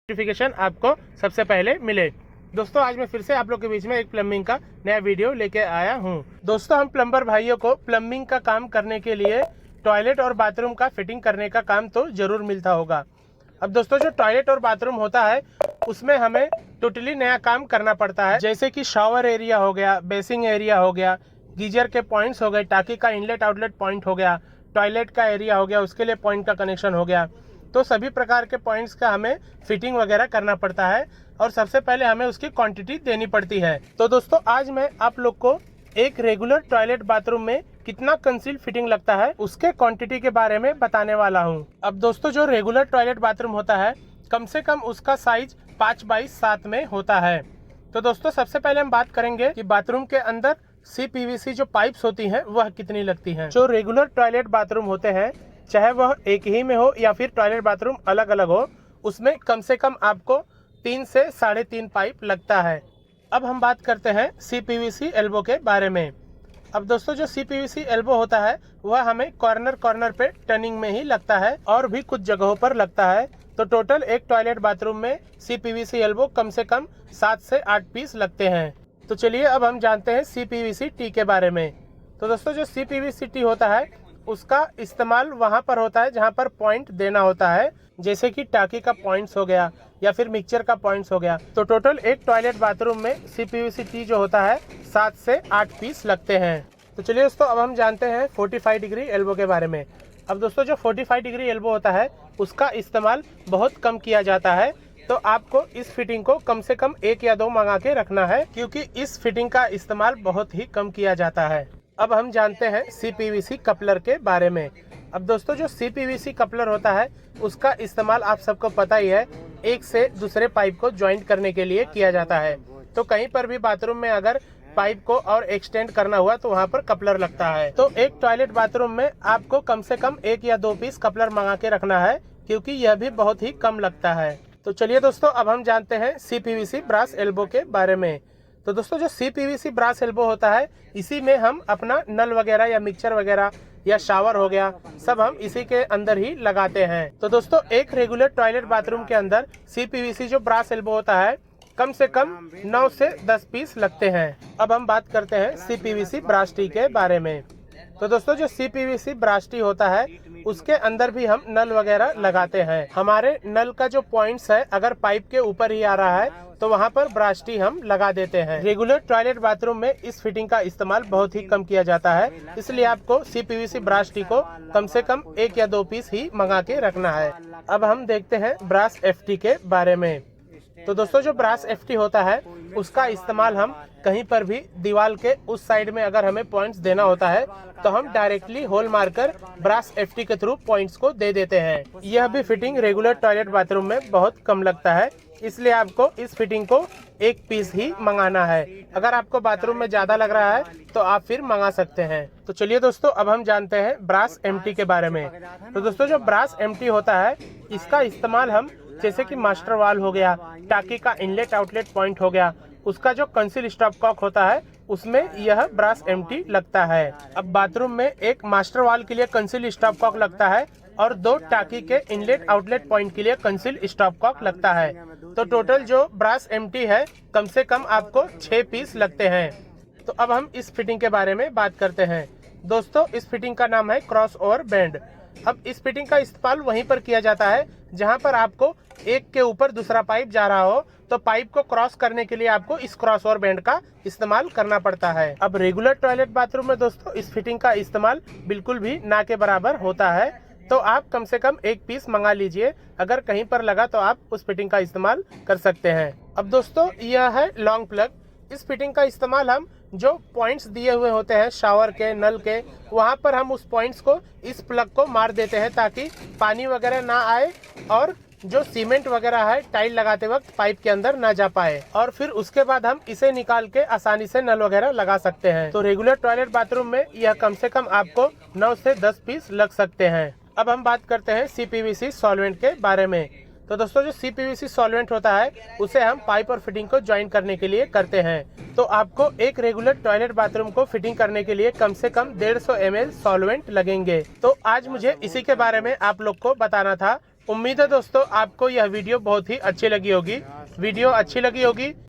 Notification आपको सबसे पहले मिले। दोस्तों आज मैं फिर से आप लोग के बीच में एक प्लम्बिंग का नया वीडियो लेके आया हूँ। दोस्तों हम प्लम्बर भाइयों को प्लम्बिंग का काम करने के लिए टॉयलेट और बाथरूम का फिटिंग करने का काम तो जरूर मिलता होगा। अब दोस्तों जो टॉयलेट और बाथरूम होता है उसमें हमें टोटली नया काम करना पड़ता है, जैसे कि शावर एरिया हो गया, बेसिंग एरिया हो गया, गीजर के पॉइंट्स हो गए, टाकी का इनलेट आउटलेट पॉइंट हो गया, टॉयलेट का एरिया हो गया, उसके लिए पॉइंट का कनेक्शन हो गया। तो सभी प्रकार के पॉइंट्स का हमें फिटिंग वगैरह करना पड़ता है और सबसे पहले हमें उसकी क्वांटिटी देनी पड़ती है। तो दोस्तों आज मैं आप लोग को एक रेगुलर टॉयलेट बाथरूम में कितना कंसील फिटिंग लगता है उसके क्वांटिटी के बारे में बताने वाला हूँ। अब दोस्तों जो रेगुलर टॉयलेट बाथरूम होता है कम से कम उसका साइज 5x7 में होता है। तो दोस्तों सबसे पहले हम बात करेंगे कि बाथरूम के अंदर CPVC जो पाइप्स होती हैं वह कितनी लगती हैं। जो रेगुलर टॉयलेट बाथरूम होते हैं चाहे वह एक ही में हो या फिर टॉयलेट बाथरूम अलग अलग हो, उसमें कम से कम आपको 3 से 3.5 पाइप लगता है। अब हम बात करते हैं CPVC एल्बो के बारे में। अब दोस्तों जो CPVC एल्बो होता है वह हमें कॉर्नर पे टर्निंग में ही लगता है और भी कुछ जगहों पर लगता है। तो टोटल एक टॉयलेट बाथरूम में CPVC एल्बो कम से कम 7 से 8 पीस लगते हैं। तो चलिए अब हम जानते हैं CPVC टी के बारे में। तो दोस्तों जो CPVC टी होता है उसका इस्तेमाल वहाँ पर होता है जहाँ पर पॉइंट देना होता है, जैसे कि टाकी का पॉइंट्स हो गया या फिर मिक्सचर का पॉइंट्स हो गया। तो टोटल एक टॉयलेट बाथरूम में CPVC टी जो होता है 7 से 8 पीस लगते हैं। तो चलिए दोस्तों अब हम जानते हैं 45 डिग्री एल्बो के बारे में। अब दोस्तों जो 45 डिग्री एल्बो होता है उसका इस्तेमाल बहुत कम किया जाता है, तो आपको इस फिटिंग को कम से कम 1 या 2 मंगा के रखना है, क्योंकि इस फिटिंग का इस्तेमाल बहुत ही कम किया जाता है। अब हम जानते हैं CPVC कपलर के बारे में। अब दोस्तों जो CPVC कपलर होता है उसका इस्तेमाल आप सबको पता ही है, एक से दूसरे पाइप को ज्वाइंट करने के लिए किया जाता है। तो कहीं पर भी बाथरूम में अगर पाइप को और एक्सटेंड करना हुआ तो वहाँ पर कपलर लगता है। तो एक टॉयलेट बाथरूम में आपको कम से कम 1 या 2 पीस कपलर मंगा के रखना है, क्योंकि यह भी बहुत ही कम लगता है। तो चलिए दोस्तों अब हम जानते हैं CPVC ब्रास एल्बो के बारे में। तो दोस्तों जो CPVC ब्रास एल्बो होता है इसी में हम अपना नल वगैरह या मिक्सचर वगैरह या शावर हो गया सब हम इसी के अंदर ही लगाते हैं। तो दोस्तों एक रेगुलर टॉयलेट बाथरूम के अंदर CPVC जो ब्रास एल्बो होता है कम से कम 9 से 10 पीस लगते हैं। अब हम बात करते हैं CPVC ब्रास टी के बारे में। तो दोस्तों जो CPVC ब्रास टी होता है उसके अंदर भी हम नल वगैरह लगाते हैं। हमारे नल का जो पॉइंट्स है अगर पाइप के ऊपर ही आ रहा है तो वहाँ पर ब्रास टी हम लगा देते हैं। रेगुलर टॉयलेट बाथरूम में इस फिटिंग का इस्तेमाल बहुत ही कम किया जाता है, इसलिए आपको CPVC ब्रास टी को कम से कम 1 या 2 पीस ही मंगा के रखना है। अब हम देखते हैं ब्रास FT के बारे में। तो दोस्तों जो ब्रास FT होता है उसका इस्तेमाल हम कहीं पर भी दीवार के उस साइड में अगर हमें पॉइंट्स देना होता है तो हम डायरेक्टली होल मारकर ब्रास FT के थ्रू पॉइंट्स को दे देते हैं। यह भी फिटिंग रेगुलर टॉयलेट बाथरूम में बहुत कम लगता है, इसलिए आपको इस फिटिंग को 1 पीस ही मंगाना है। अगर आपको बाथरूम में ज्यादा लग रहा है तो आप फिर मंगा सकते हैं। तो चलिए दोस्तों अब हम जानते हैं ब्रास MT के बारे में। तो दोस्तों जो ब्रास MT होता है इसका इस्तेमाल हम जैसे कि मास्टर वाल हो गया, टाकी का इनलेट आउटलेट पॉइंट हो गया, उसका जो कंसील स्टॉप कॉक होता है उसमें यह ब्रास MT लगता है। अब बाथरूम में एक मास्टर वाल के लिए कंसील स्टॉप कॉक लगता है और 2 टाकी के इनलेट आउटलेट पॉइंट के लिए कंसील स्टॉप कॉक लगता है। तो टोटल जो ब्रास MT है कम से कम आपको 6 पीस लगते हैं। तो अब हम इस फिटिंग के बारे में बात करते हैं। दोस्तों इस फिटिंग का नाम है क्रॉस ओवर बैंड। अब इस फिटिंग का इस्तेमाल वहीं पर किया जाता है जहां पर आपको एक के ऊपर दूसरा पाइप जा रहा हो, तो पाइप को क्रॉस करने के लिए आपको इस क्रॉस ओवर बैंड का इस्तेमाल करना पड़ता है। अब रेगुलर टॉयलेट बाथरूम में दोस्तों इस फिटिंग का इस्तेमाल बिल्कुल भी ना के बराबर होता है, तो आप कम से कम 1 पीस मंगा लीजिए। अगर कहीं पर लगा तो आप उस फिटिंग का इस्तेमाल कर सकते हैं। अब दोस्तों यह है लॉन्ग प्लग। इस फिटिंग का इस्तेमाल हम जो पॉइंट्स दिए हुए होते हैं शावर के, नल के, वहाँ पर हम उस पॉइंट्स को इस प्लग को मार देते हैं ताकि पानी वगैरह ना आए और जो सीमेंट वगैरह है टाइल लगाते वक्त पाइप के अंदर ना जा पाए, और फिर उसके बाद हम इसे निकाल के आसानी से नल वगैरह लगा सकते हैं। तो रेगुलर टॉयलेट बाथरूम में यह कम से कम आपको 9 से 10 पीस लग सकते हैं। अब हम बात करते हैं CPVC सॉल्वेंट के बारे में। तो दोस्तों जो CPVC सॉल्वेंट होता है उसे हम पाइप और फिटिंग को ज्वाइन करने के लिए करते हैं। तो आपको एक रेगुलर टॉयलेट बाथरूम को फिटिंग करने के लिए कम से कम 150 ml सॉल्वेंट लगेंगे। तो आज मुझे इसी के बारे में आप लोग को बताना था उम्मीद है दोस्तों आपको यह वीडियो बहुत ही अच्छी लगी होगी। वीडियो अच्छी लगी होगी